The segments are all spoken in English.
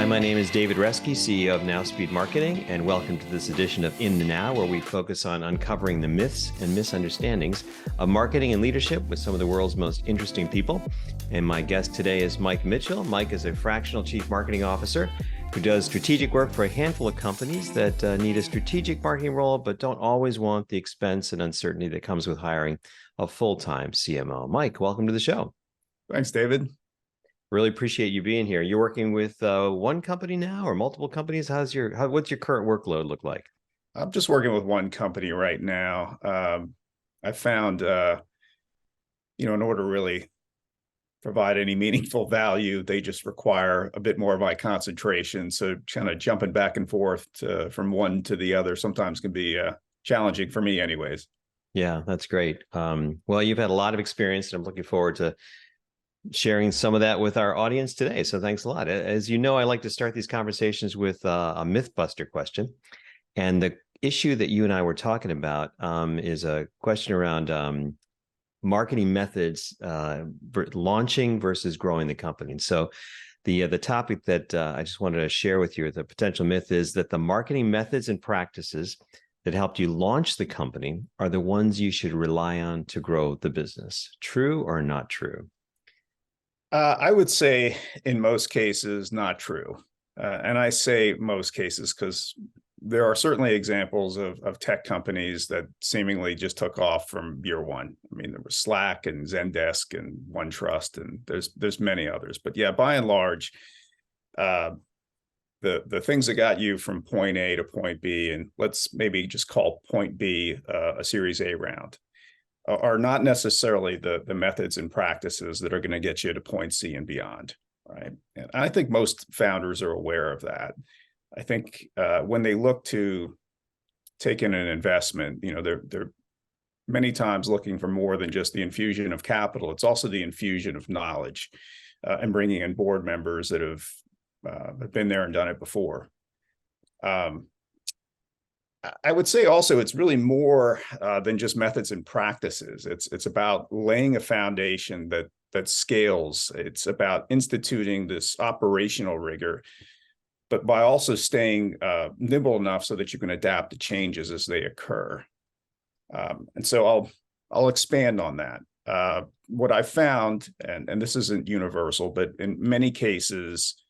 Hi, my name is David Reske, CEO of Nowspeed Marketing, and welcome to this edition of In the Now, where we focus on uncovering the myths and misunderstandings of marketing and leadership with some of the world's most interesting people. And my guest today is Mike Mitchell. Mike is a fractional chief marketing officer who does strategic work for a handful of companies that need a strategic marketing role, but don't always want the expense and uncertainty that comes with hiring a full-time CMO. Mike, welcome to the show. Thanks, David. Really appreciate you being here. You're working with one company now or multiple companies? What's your current workload look like? I'm just working with one company right now. I found, in order to really provide any meaningful value, they just require a bit more of my concentration. So kind of jumping back and forth from one to the other sometimes can be challenging for me anyways. Yeah, that's great. Well, you've had a lot of experience, and I'm looking forward to sharing some of that with our audience today. So thanks a lot. As you know, I like to start these conversations with a mythbuster question. And the issue that you and I were talking about is a question around marketing methods, launching versus growing the company. And so the topic that I just wanted to share with you, the potential myth, is that the marketing methods and practices that helped you launch the company are the ones you should rely on to grow the business. True or not true? I would say in most cases, not true. And I say most cases because there are certainly examples of tech companies that seemingly just took off from year one. I mean, there was Slack and Zendesk and OneTrust, and there's many others. But yeah, by and large, the things that got you from point A to point B, and let's maybe just call point B a Series A round, are not necessarily the methods and practices that are going to get you to point C and beyond, right? And I think most founders are aware of that. I think when they look to take in an investment, they're many times looking for more than just the infusion of capital. It's also the infusion of knowledge and bringing in board members that have been there and done it before. I would say also it's really more than just methods and practices. It's about laying a foundation that scales. It's about instituting this operational rigor, but by also staying nimble enough so that you can adapt to changes as they occur. And so I'll expand on that. What I found, and this isn't universal, but in many cases,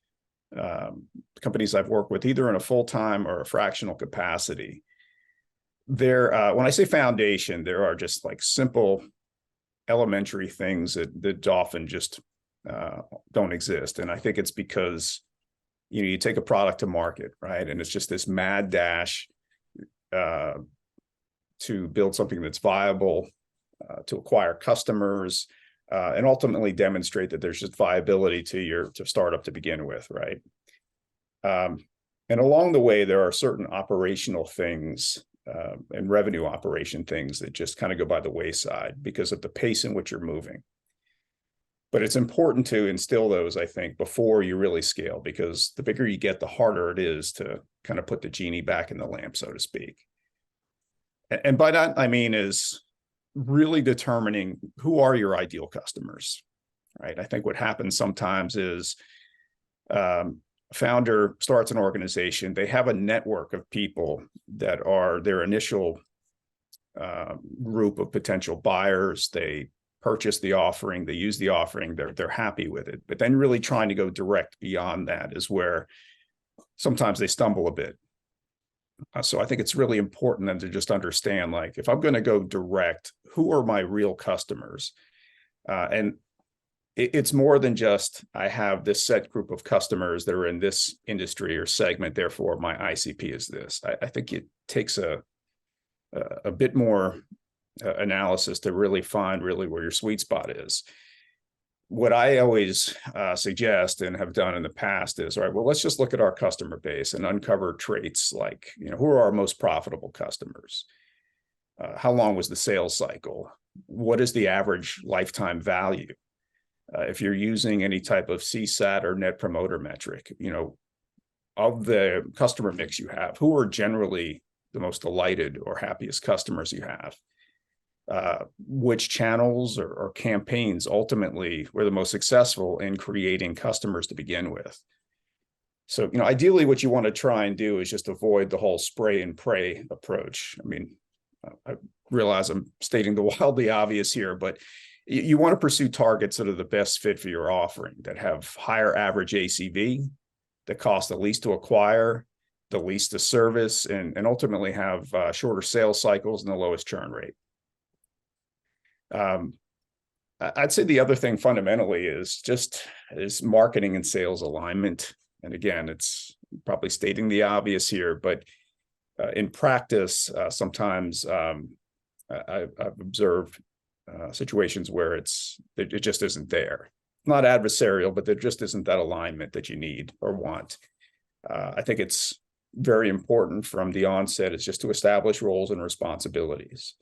companies I've worked with, either in a full-time or a fractional capacity, when I say foundation, there are just like simple elementary things that often just don't exist. And I think it's because, you take a product to market, right? And it's just this mad dash to build something that's viable, to acquire customers, and ultimately demonstrate that there's just viability to startup to begin with, right? And along the way, there are certain operational things and revenue operation things that just kind of go by the wayside because of the pace in which you're moving. But it's important to instill those, I think, before you really scale, because the bigger you get, the harder it is to kind of put the genie back in the lamp, so to speak. And by that, I mean is really determining who are your ideal customers, right? I think what happens sometimes is founder starts an organization, they have a network of people that are their initial group of potential buyers. They purchase the offering, they use the offering, they're happy with it. But then really trying to go direct beyond that is where sometimes they stumble a bit. So I think it's really important then to just understand, like, if I'm going to go direct, who are my real customers? And it's more than just, I have this set group of customers that are in this industry or segment, therefore my ICP is this. I think it takes a bit more analysis to really find really where your sweet spot is. What I always suggest and have done in the past is, all right, well, let's just look at our customer base and uncover traits like, who are our most profitable customers? How long was the sales cycle? What is the average lifetime value? If you're using any type of CSAT or net promoter metric, of the customer mix you have, who are generally the most delighted or happiest customers you have? Which channels or campaigns ultimately were the most successful in creating customers to begin with? So, ideally what you want to try and do is just avoid the whole spray and pray approach. I mean, I realize I'm stating the wildly obvious here, but you want to pursue targets that are the best fit for your offering, that have higher average ACV, that cost the least to acquire, the least to service, and ultimately have shorter sales cycles and the lowest churn rate. I'd say the other thing fundamentally is marketing and sales alignment. And again, it's probably stating the obvious here, but in practice, sometimes I've observed situations where it just isn't there. Not adversarial, but there just isn't that alignment that you need or want. I think it's very important from the onset is just to establish roles and responsibilities,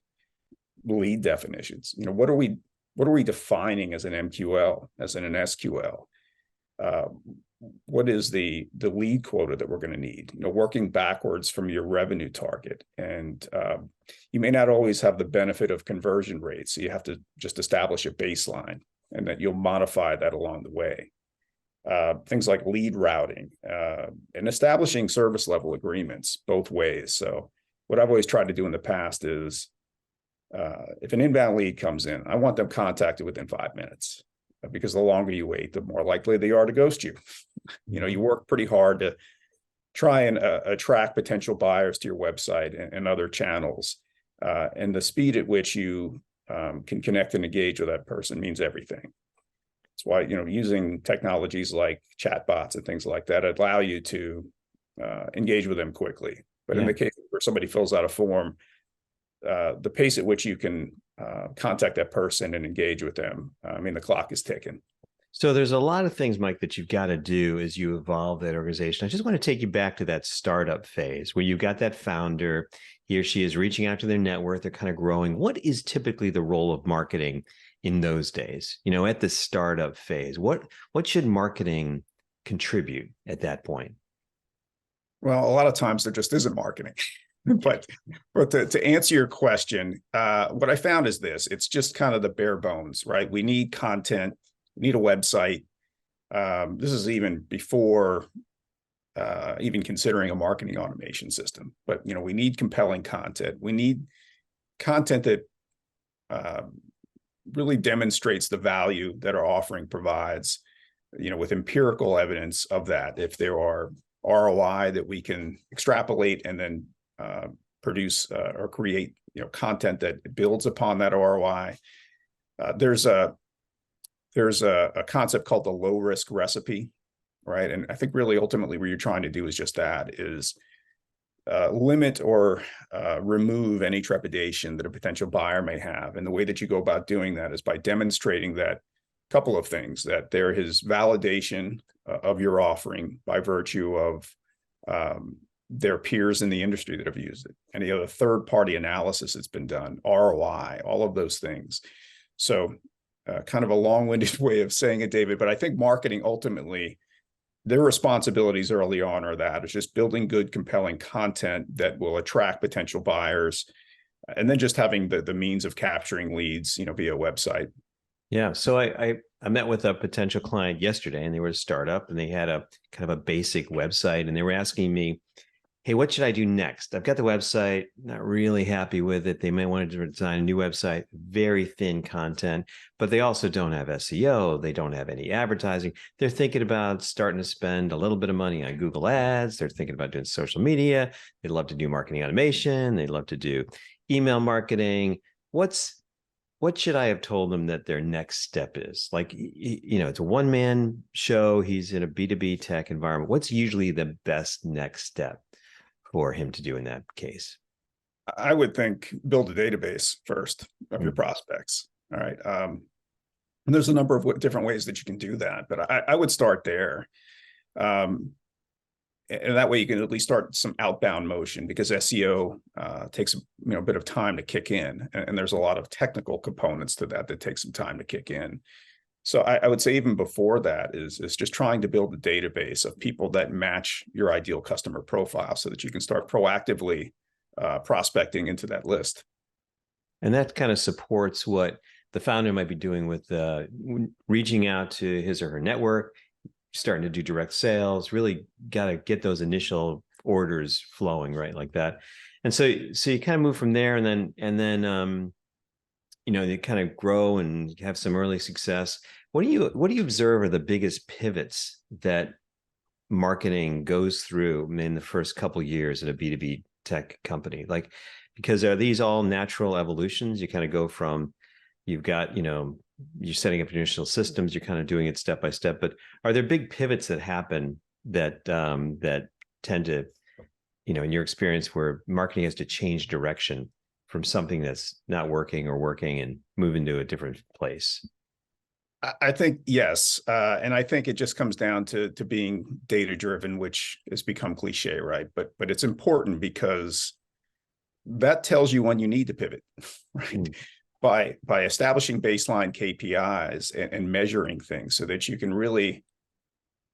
lead definitions. What are we defining as an MQL, as in an SQL? What is the lead quota that we're going to need? Working backwards from your revenue target. And you may not always have the benefit of conversion rates. So you have to just establish a baseline, and that you'll modify that along the way. Things like lead routing and establishing service level agreements both ways. So what I've always tried to do in the past is if an inbound lead comes in, I want them contacted within 5 minutes, because the longer you wait, the more likely they are to ghost you. You work pretty hard to try and attract potential buyers to your website and other channels. And the speed at which you can connect and engage with that person means everything. That's why, using technologies like chatbots and things like that allow you to engage with them quickly. But in the case where somebody fills out a form, the pace at which you can contact that person and engage with them, the clock is ticking. So there's a lot of things, Mike, that you've got to do as you evolve that organization. I just want to take you back to that startup phase where you've got that founder, he or she is reaching out to their network, they're kind of growing. What is typically the role of marketing in those days? At the startup phase, what should marketing contribute at that point? Well, a lot of times there just isn't marketing. But to answer your question, what I found is this: it's just kind of the bare bones, right? We need content, we need a website. This is even before even considering a marketing automation system. But we need compelling content. We need content that really demonstrates the value that our offering provides. With empirical evidence of that. If there are ROI that we can extrapolate and then produce or create content that builds upon that ROI. There's a concept called the low risk recipe, right? And I think really ultimately what you're trying to do is just that, is limit or remove any trepidation that a potential buyer may have. And the way that you go about doing that is by demonstrating that couple of things: that there is validation of your offering by virtue of their peers in the industry that have used it, any other third-party analysis that's been done, ROI, all of those things. So kind of a long-winded way of saying it, David, but I think marketing ultimately, their responsibilities early on are that, it's just building good, compelling content that will attract potential buyers, and then just having the means of capturing leads, via website. Yeah. So I met with a potential client yesterday, and they were a startup, and they had a kind of a basic website, and they were asking me, hey, what should I do next? I've got the website, not really happy with it. They may want to design a new website, very thin content, but they also don't have SEO. They don't have any advertising. They're thinking about starting to spend a little bit of money on Google Ads. They're thinking about doing social media. They'd love to do marketing automation. They'd love to do email marketing. What should I have told them that their next step is? Like, it's a one-man show. He's in a B2B tech environment. What's usually the best next step for him to do in that case? I would think build a database first of your prospects. All right. And there's a number of different ways that you can do that, but I would start there. And that way you can at least start some outbound motion, because SEO takes a bit of time to kick in, and there's a lot of technical components to that take some time to kick in. So I would say even before that is just trying to build a database of people that match your ideal customer profile, so that you can start proactively prospecting into that list. And that kind of supports what the founder might be doing with reaching out to his or her network, starting to do direct sales, really got to get those initial orders flowing, right? Like that. And so you kind of move from there, and then you kind of grow and have some early success. What do you observe are the biggest pivots that marketing goes through in the first couple of years at a B2B tech company? Like, because are these all natural evolutions? You kind of go from, you've got, you're setting up initial systems, you're kind of doing it step by step, but are there big pivots that happen that tend to, in your experience, where marketing has to change direction from something that's not working or working and move into a different place? I think yes, and I think it just comes down to being data driven, which has become cliche, right? But it's important because that tells you when you need to pivot, right? By establishing baseline KPIs and measuring things so that you can really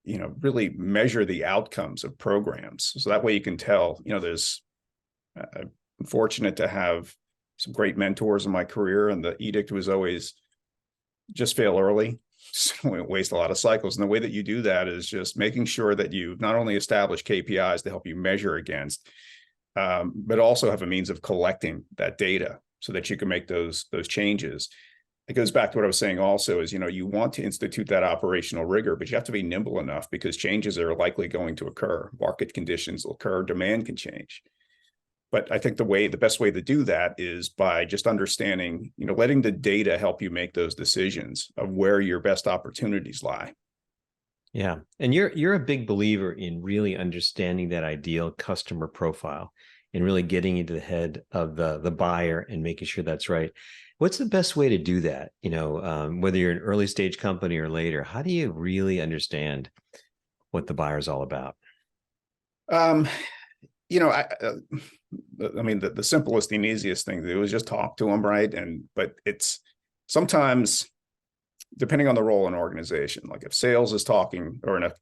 measure the outcomes of programs. So that way you can tell, there's, I'm fortunate to have some great mentors in my career, and the edict was always just fail early. So we waste a lot of cycles. And the way that you do that is just making sure that you not only establish KPIs to help you measure against, but also have a means of collecting that data so that you can make those changes. It goes back to what I was saying also is, you want to institute that operational rigor, but you have to be nimble enough because changes are likely going to occur. Market conditions will occur, demand can change. But I think the best way to do that is by just understanding, letting the data help you make those decisions of where your best opportunities lie. Yeah. And you're a big believer in really understanding that ideal customer profile and really getting into the head of the buyer and making sure that's right. What's the best way to do that? Whether you're an early stage company or later, how do you really understand what the buyer's all about? I mean, the simplest and easiest thing to do is just talk to them, right? But it's sometimes, depending on the role in an organization, like if sales is talking, or a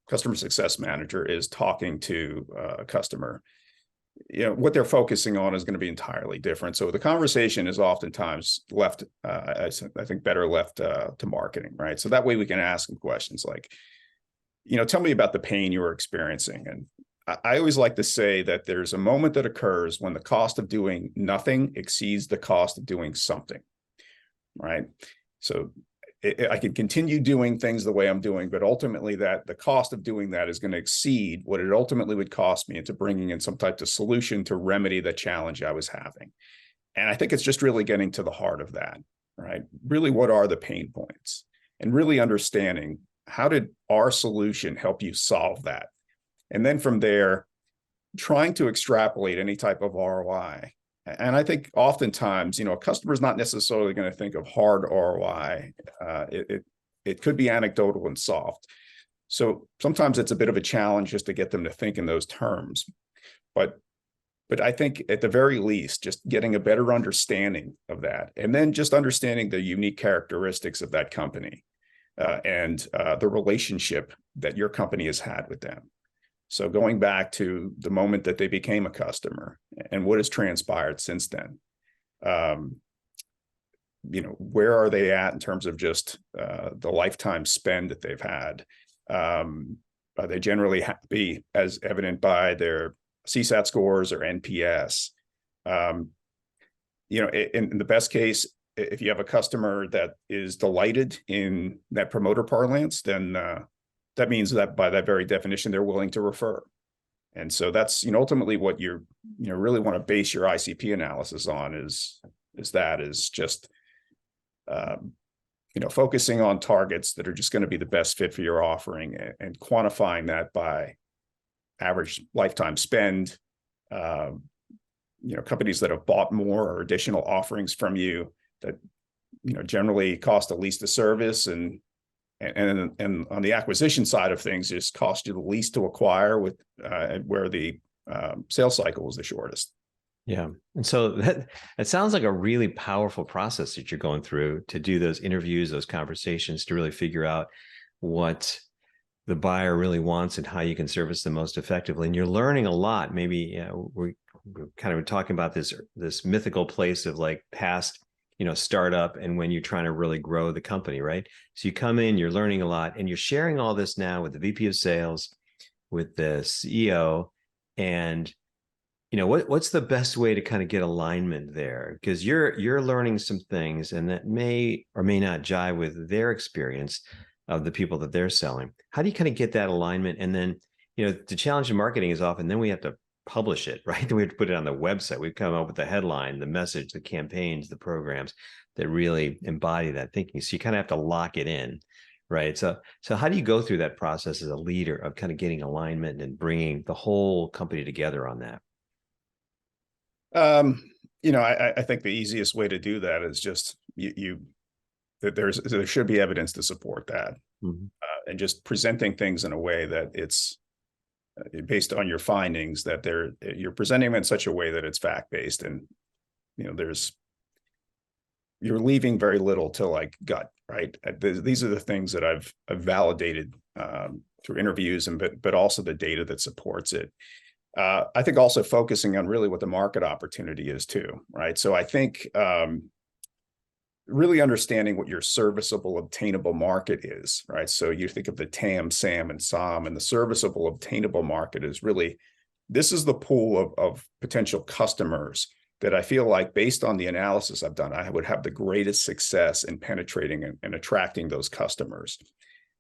customer success manager is talking to a customer, what they're focusing on is going to be entirely different. So the conversation is oftentimes left, I think, better left to marketing, right? So that way we can ask them questions like, tell me about the pain you were experiencing. And I always like to say that there's a moment that occurs when the cost of doing nothing exceeds the cost of doing something, right? So I can continue doing things the way I'm doing, but ultimately that the cost of doing that is going to exceed what it ultimately would cost me into bringing in some type of solution to remedy the challenge I was having. And I think it's just really getting to the heart of that, right? Really, what are the pain points? And really understanding, how did our solution help you solve that? And then from there, trying to extrapolate any type of ROI. And I think oftentimes, a customer is not necessarily going to think of hard ROI. It could be anecdotal and soft. So sometimes it's a bit of a challenge just to get them to think in those terms. But I think at the very least, just getting a better understanding of that, and then just understanding the unique characteristics of that company and the relationship that your company has had with them. So going back to the moment that they became a customer and what has transpired since then, where are they at in terms of just the lifetime spend that they've had? Are they generally happy, as evident by their CSAT scores or NPS? In the best case, if you have a customer that is delighted in Net Promoter parlance, then that means that by that very definition, they're willing to refer. And so that's, ultimately what you really want to base your ICP analysis on is just, focusing on targets that are just going to be the best fit for your offering, and quantifying that by average lifetime spend, companies that have bought more or additional offerings from you that, generally cost the least to service, and on the acquisition side of things, just cost you the least to acquire, with where the sales cycle is the shortest. Yeah. And so that sounds like a really powerful process that you're going through to do those interviews, those conversations, to really figure out what the buyer really wants and how you can service them most effectively. And you're learning a lot. Maybe we're kind of talking about this mythical place of like past startup and when you're trying to really grow the company, right? So you come in, you're learning a lot, and you're sharing all this now with the VP of sales, with the CEO, and what's the best way to kind of get alignment there? Because you're learning some things, and that may or may not jive with their experience of the people that they're selling. How do you kind of get that alignment? And then, the challenge in marketing is often then we have to publish it, right? Then we have to put it on the website. We've come up with the headline, the message, the campaigns, the programs that really embody that thinking. So you kind of have to lock it in, right? So how do you go through that process as a leader of kind of getting alignment and bringing the whole company together on that? I think the easiest way to do that is just that there should be evidence to support that, and just presenting things in a way that it's based on your findings, that you're presenting them in such a way that it's fact-based, and you're leaving very little to like gut, right? These are the things that I've validated through interviews, but also the data that supports it. I think also focusing on really what the market opportunity is too, right? So I think really understanding what your serviceable obtainable market is, right? So you think of the TAM, SAM, and SOM, and the serviceable obtainable market is really, this is the pool of potential customers that I feel like, based on the analysis I've done, I would have the greatest success in penetrating and attracting those customers.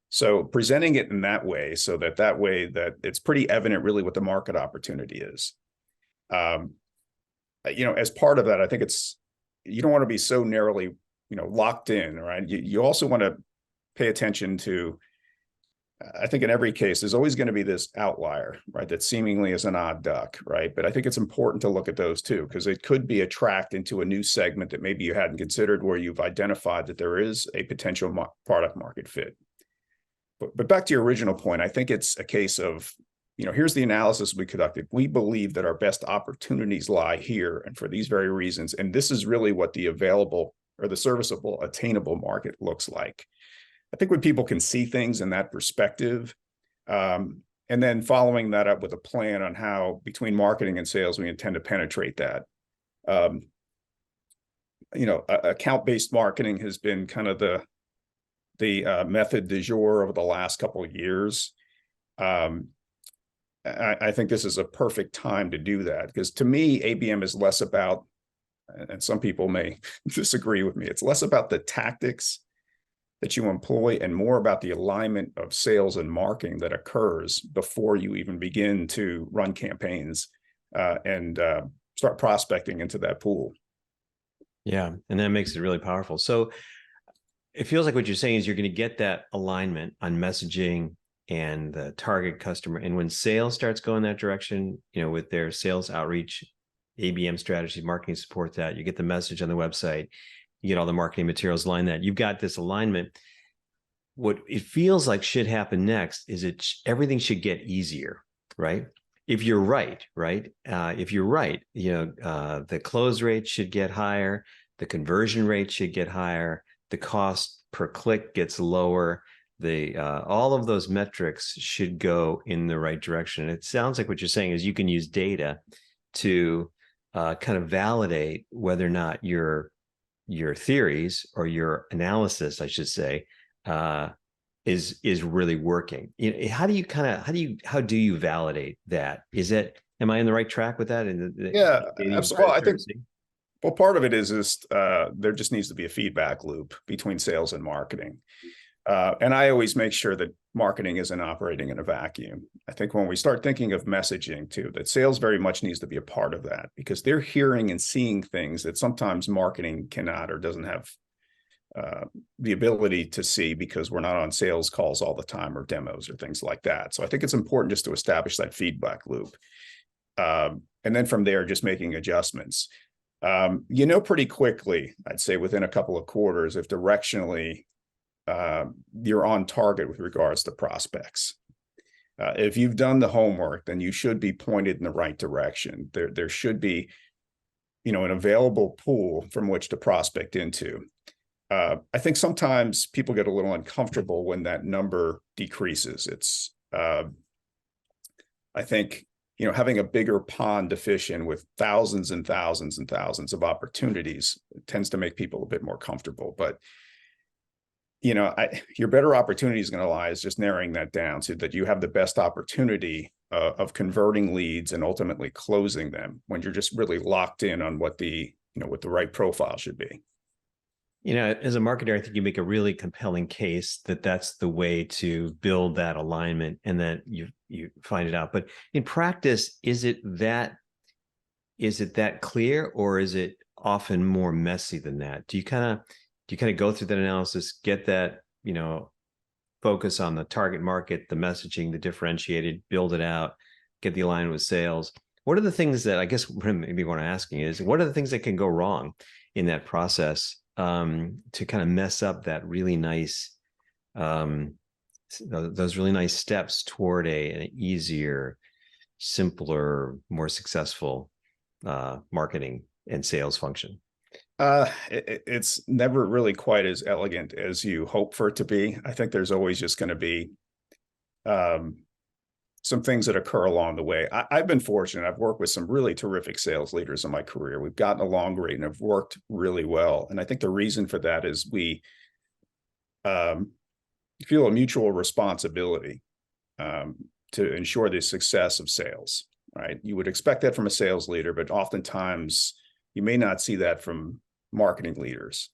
So presenting it in that way, so that way that it's pretty evident really what the market opportunity is. As part of that, I think you don't want to be so narrowly, locked in, right? You also want to pay attention to, I think in every case, there's always going to be this outlier, right? That seemingly is an odd duck, right? But I think it's important to look at those too, because it could be a tract into a new segment that maybe you hadn't considered, where you've identified that there is a potential product market fit. But back to your original point, I think it's a case of, here's the analysis we conducted. We believe that our best opportunities lie here, and for these very reasons. And this is really what the available or the serviceable attainable market looks like. I think when people can see things in that perspective, and then following that up with a plan on how, between marketing and sales, we intend to penetrate that. Account-based marketing has been kind of the method du jour over the last couple of years. I think this is a perfect time to do that, because to me, ABM is less about, and some people may disagree with me, it's less about the tactics that you employ and more about the alignment of sales and marketing that occurs before you even begin to run campaigns and start prospecting into that pool. Yeah, and that makes it really powerful. So it feels like what you're saying is you're going to get that alignment on messaging and the target customer. And when sales starts going that direction, with their sales outreach, ABM strategy, marketing support that, you get the message on the website, you get all the marketing materials line that, you've got this alignment. What it feels like should happen next is everything should get easier, right? If you're right? If you're right, the close rate should get higher, the conversion rate should get higher, the cost per click gets lower. All of those metrics should go in the right direction. It sounds like what you're saying is you can use data to kind of validate whether or not your theories, or your analysis, I should say, is really working. How do you validate that? Am I on the right track with that? Yeah, absolutely. Well, I think, part of it is there just needs to be a feedback loop between sales and marketing. And I always make sure that marketing isn't operating in a vacuum. I think when we start thinking of messaging too, that sales very much needs to be a part of that, because they're hearing and seeing things that sometimes marketing cannot or doesn't have the ability to see, because we're not on sales calls all the time, or demos or things like that. So I think it's important just to establish that feedback loop. And then from there, just making adjustments. Pretty quickly, I'd say within a couple of quarters, if directionally you're on target with regards to prospects. If you've done the homework, then you should be pointed in the right direction. There should be, an available pool from which to prospect into. I think sometimes people get a little uncomfortable when that number decreases. I think having a bigger pond to fish in with thousands and thousands and thousands of opportunities tends to make people a bit more comfortable. But, your better opportunity is going to lie is just narrowing that down so that you have the best opportunity of converting leads and ultimately closing them when you're just really locked in on what the right profile should be. As a marketer, I think you make a really compelling case that that's the way to build that alignment and that you find it out. But in practice, is it that clear, or is it often more messy than that? Do you kind of go through that analysis, get that, focus on the target market, the messaging, the differentiated, build it out, get the alignment with sales? What are the things that, I guess maybe what I'm asking is, what are the things that can go wrong in that process to kind of mess up that really nice, those really nice steps toward an easier, simpler, more successful marketing and sales function? It's never really quite as elegant as you hope for it to be. I think there's always just going to be some things that occur along the way. I've been fortunate. I've worked with some really terrific sales leaders in my career. We've gotten along great and have worked really well. And I think the reason for that is we feel a mutual responsibility to ensure the success of sales, right? You would expect that from a sales leader, but oftentimes you may not see that from marketing leaders.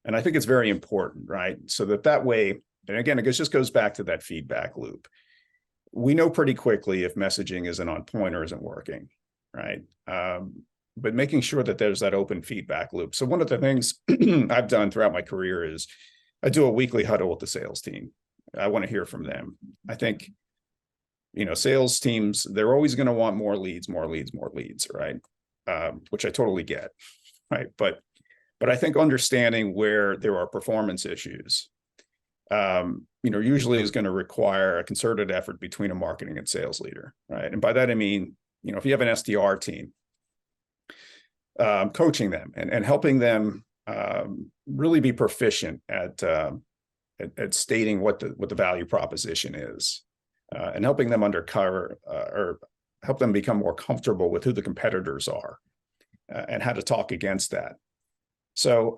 And I think it's very important, right? So that way, and again, it just goes back to that feedback loop. We know pretty quickly if messaging isn't on point or isn't working, right? But making sure that there's that open feedback loop. So one of the things I've done throughout my career is I do a weekly huddle with the sales team. I want to hear from them. I think, sales teams, they're always going to want more leads, right? Which I totally get, right? But I think understanding where there are performance issues, usually is going to require a concerted effort between a marketing and sales leader, right? And by that, I mean, if you have an SDR team, coaching them and helping them really be proficient at stating what the value proposition is, and helping them uncover or help them become more comfortable with who the competitors are and how to talk against that. So,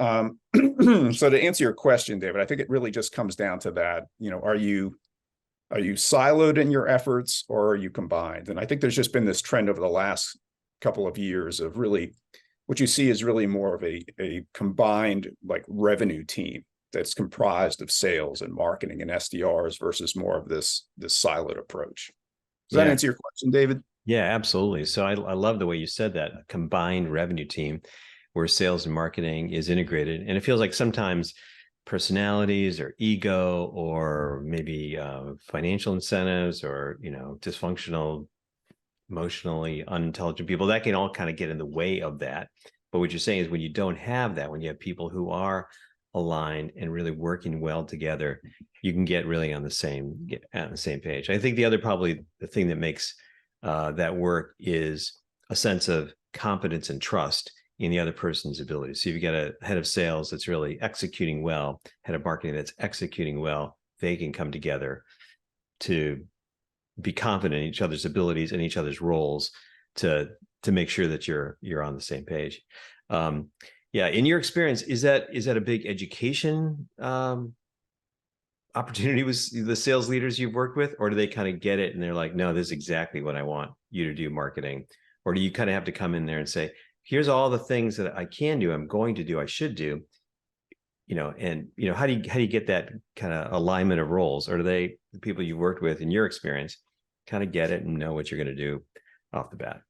so to answer your question, David, I think it really just comes down to that. Are you siloed in your efforts, or are you combined? And I think there's just been this trend over the last couple of years of really, what you see is really more of a combined like revenue team that's comprised of sales and marketing and SDRs versus more of this siloed approach. Does that answer your question, David? Yeah, absolutely. So I love the way you said that, a combined revenue team where sales and marketing is integrated. And it feels like sometimes personalities or ego or maybe financial incentives or, dysfunctional, emotionally unintelligent people, that can all kind of get in the way of that. But what you're saying is when you don't have that, when you have people who are aligned and really working well together, you can get really on the same page. I think probably the thing that makes that work is a sense of competence and trust in the other person's ability. So if you get a head of sales that's really executing well, head of marketing that's executing well, they can come together to be confident in each other's abilities and each other's roles to make sure that you're on the same page. Yeah, in your experience, is that a big education opportunity with the sales leaders you've worked with, or do they kind of get it and they're like, no, this is exactly what I want you to do marketing? Or do you kind of have to come in there and say, here's all the things that I can do, I'm going to do, I should do, and how do you get that kind of alignment of roles? Or do the people you've worked with in your experience kind of get it and know what you're going to do off the bat?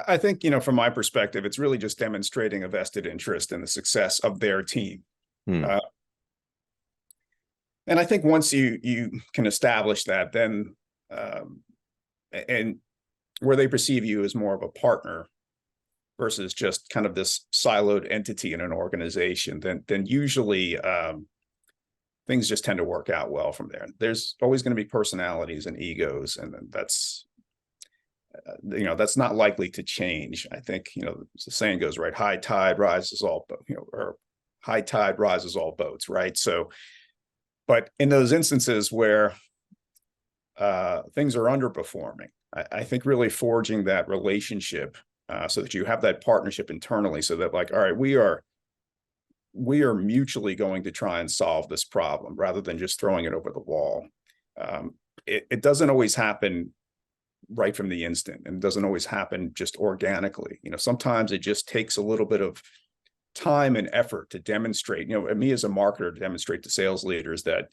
I think, from my perspective, it's really just demonstrating a vested interest in the success of their team. And I think once you can establish that, then and where they perceive you as more of a partner versus just kind of this siloed entity in an organization, then usually things just tend to work out well from there. There's always going to be personalities and egos, and that's not likely to change. I think, the saying goes, right, high tide rises all boats, right? So, but in those instances where things are underperforming, I think really forging that relationship so that you have that partnership internally, so that like, all right, we are mutually going to try and solve this problem rather than just throwing it over the wall. It doesn't always happen right from the instant, and it doesn't always happen just organically. Sometimes it just takes a little bit of time and effort to demonstrate, me as a marketer, to demonstrate to sales leaders that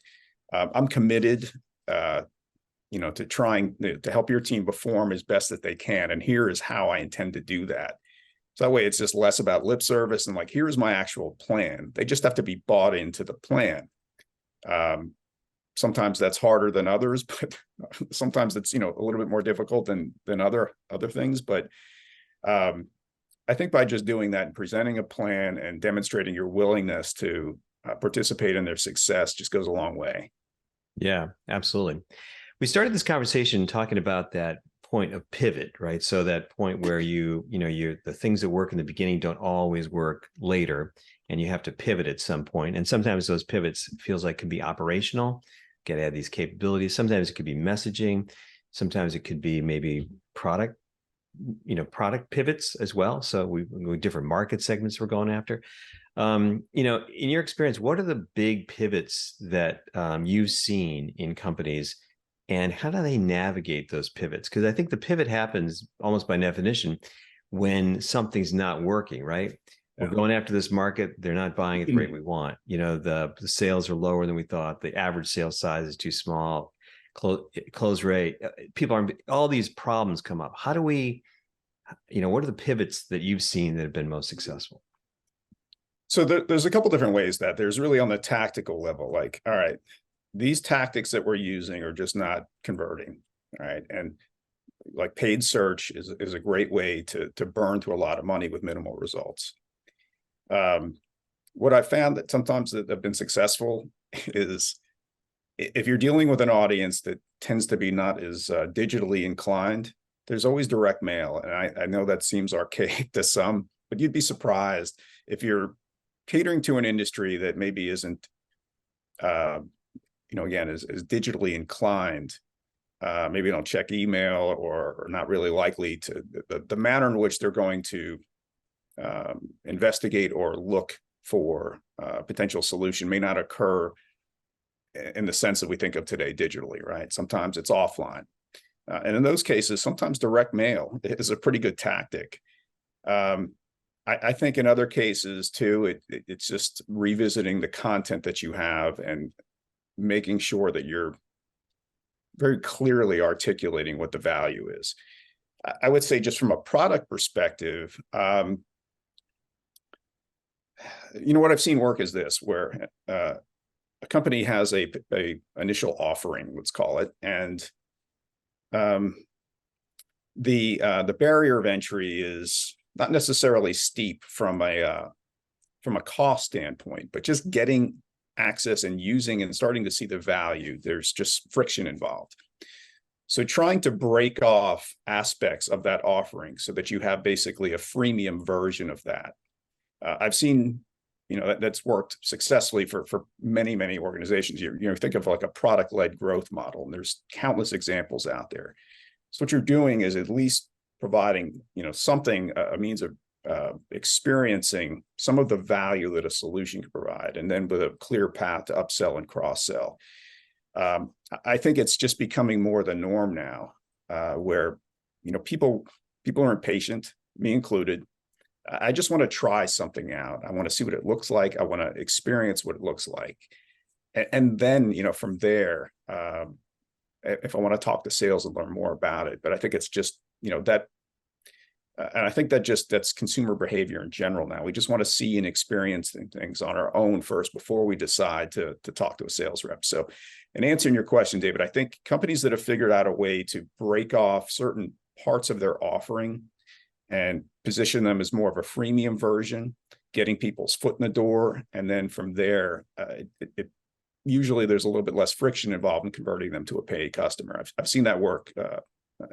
I'm committed, to trying to help your team perform as best that they can. And here is how I intend to do that. So that way it's just less about lip service and like, here's my actual plan. They just have to be bought into the plan. Sometimes that's harder than others, but sometimes it's, a little bit more difficult than other things. But I think by just doing that and presenting a plan and demonstrating your willingness to participate in their success just goes a long way. Yeah, absolutely. We started this conversation talking about that point of pivot, right? So that point where the things that work in the beginning don't always work later, and you have to pivot at some point. And sometimes those pivots feels like can be operational, got to add these capabilities. Sometimes it could be messaging. Sometimes it could be maybe product pivots as well. So we different market segments we're going after. In your experience, what are the big pivots that you've seen in companies, and how do they navigate those pivots? Because I think the pivot happens almost by definition when something's not working, right? We're going after this market. They're not buying at the rate we want. The sales are lower than we thought. The average sales size is too small. Close rate. All these problems come up. How do we, what are the pivots that you've seen that have been most successful? So there's a couple different ways that there's really on the tactical level, like, all right, these tactics that we're using are just not converting, right? And like paid search is a great way to burn through a lot of money with minimal results. What I found that sometimes that have been successful is if you're dealing with an audience that tends to be not as digitally inclined, there's always direct mail. And I know that seems archaic to some, but you'd be surprised if you're catering to an industry that maybe isn't, again, is digitally inclined. Maybe don't check email or not really likely to the manner in which they're going to investigate or look for a potential solution may not occur in the sense that we think of today digitally, right? Sometimes it's offline. And in those cases, sometimes direct mail is a pretty good tactic. I think in other cases too, it's just revisiting the content that you have and making sure that you're very clearly articulating what the value is. I would say just from a product perspective, what I've seen work is this, where a company has a initial offering, let's call it, and the barrier of entry is not necessarily steep from a cost standpoint, but just getting access and using and starting to see the value, there's just friction involved. So trying to break off aspects of that offering so that you have basically a freemium version of that. I've seen, that's worked successfully for many, many organizations. You think of like a product-led growth model, and there's countless examples out there. So what you're doing is at least providing, something, a means of experiencing some of the value that a solution can provide, and then with a clear path to upsell and cross-sell. I think it's just becoming more the norm now, where people are impatient, me included. I just want to try something out. I want to see what it looks like. I want to experience what it looks like, and then from there, if I want to talk to sales and learn more about it. But I think it's just that. And I think that's consumer behavior in general now. We just want to see and experience things on our own first before we decide to talk to a sales rep. So in answering your question, David, I think companies that have figured out a way to break off certain parts of their offering and position them as more of a freemium version, getting people's foot in the door, and then from there, usually there's a little bit less friction involved in converting them to a paid customer. I've seen that work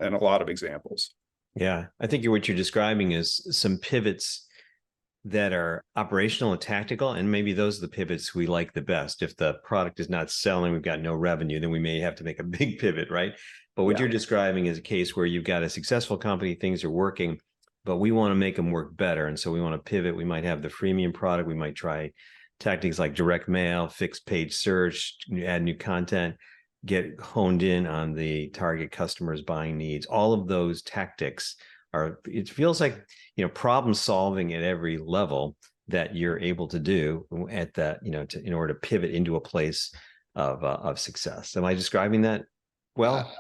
in a lot of examples. Yeah, I think what you're describing is some pivots that are operational and tactical, and maybe those are the pivots we like the best. If the product is not selling, we've got no revenue, then we may have to make a big pivot, right? But what you're describing is a case where you've got a successful company, things are working, but we want to make them work better. And so we want to pivot. We might have the freemium product. We might try tactics like direct mail, fixed page search, add new content, get honed in on the target customers' buying needs. All of those tactics are, it feels like, problem solving at every level that you're able to do at that, in order to pivot into a place of success. Am I describing that well?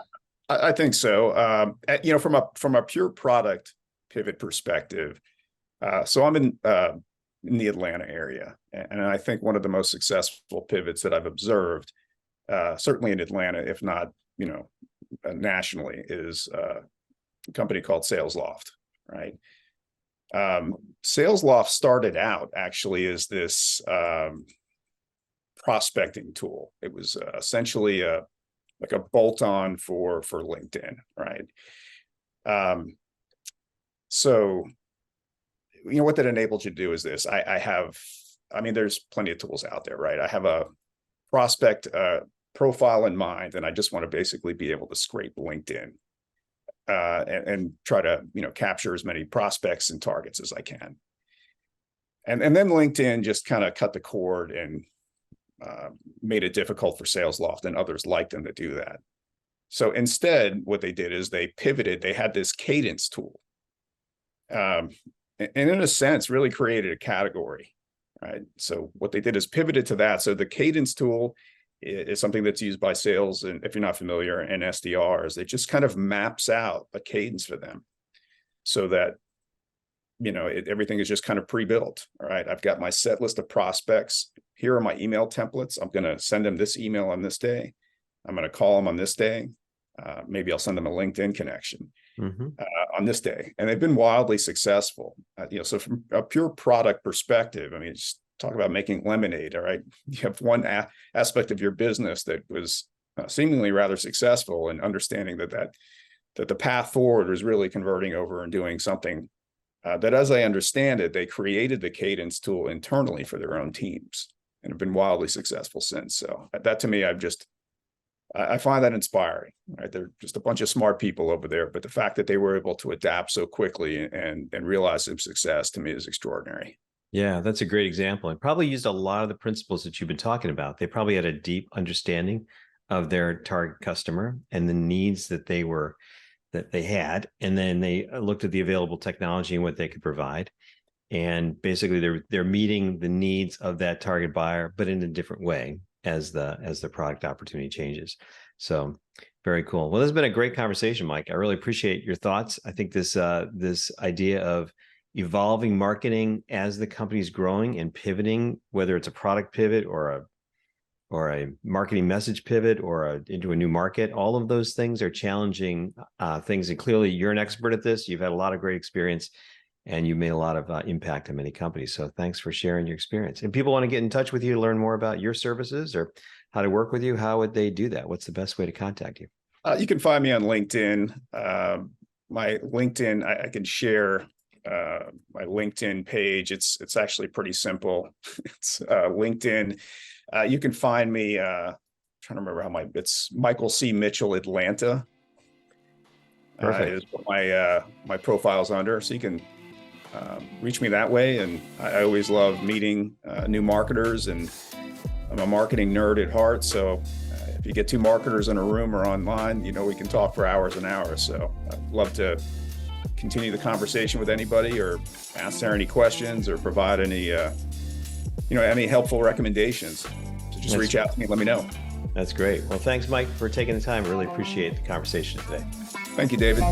I think so. From a pure product pivot perspective, so I'm in the Atlanta area, and I think one of the most successful pivots that I've observed, certainly in Atlanta, if not nationally, is a company called SalesLoft, right? SalesLoft started out actually as this prospecting tool. It was essentially like a bolt-on for LinkedIn, right? So, what that enabled you to do is this. There's plenty of tools out there, right? I have a prospect profile in mind, and I just want to basically be able to scrape LinkedIn and try to, capture as many prospects and targets as I can. And then LinkedIn just kind of cut the cord and made it difficult for SalesLoft, and others like them to do that. So instead, what they did is they pivoted. They had this cadence tool, and in a sense, really created a category, right? So what they did is pivoted to that. So the cadence tool is something that's used by sales, and if you're not familiar, and SDRs, it just kind of maps out a cadence for them, so that everything is just kind of pre-built. All right, I've got my set list of prospects. Here are my email templates. I'm going to send them this email on this day. I'm going to call them on this day. Maybe I'll send them a LinkedIn connection on this day. And they've been wildly successful. So from a pure product perspective, just talk about making lemonade. All right, you have one aspect of your business that was seemingly rather successful, and understanding that the path forward was really converting over and doing something that, as I understand it, they created the cadence tool internally for their own teams and have been wildly successful since. So that, to me, I find that inspiring, right? They're just a bunch of smart people over there, but the fact that they were able to adapt so quickly and realize some success, to me, is extraordinary. Yeah, that's a great example, and probably used a lot of the principles that you've been talking about. They probably had a deep understanding of their target customer and the needs that they had, and then they looked at the available technology and what they could provide, and basically they're meeting the needs of that target buyer, but in a different way as the product opportunity changes. So very cool. Well, this has been a great conversation, Mike. I really appreciate your thoughts. I think this idea of evolving marketing as the company's growing and pivoting, whether it's a product pivot or a marketing message pivot or into a new market, all of those things are challenging things. And clearly you're an expert at this. You've had a lot of great experience, and you've made a lot of impact on many companies. So thanks for sharing your experience. And people want to get in touch with you to learn more about your services or how to work with you. How would they do that? What's the best way to contact you? You can find me on LinkedIn. My LinkedIn, I can share my LinkedIn page. It's actually pretty simple. It's LinkedIn. You can find me, trying to remember it's Michael C. Mitchell, Atlanta. Perfect. Is what my profile's under. So you can reach me that way. And I always love meeting new marketers, and I'm a marketing nerd at heart. So if you get two marketers in a room or online, we can talk for hours and hours. So I'd love to continue the conversation with anybody, or answer any questions, or provide any any helpful recommendations. So just reach out to me, let me know. That's great. Well, thanks, Mike, for taking the time. I really appreciate the conversation today. Thank you, David.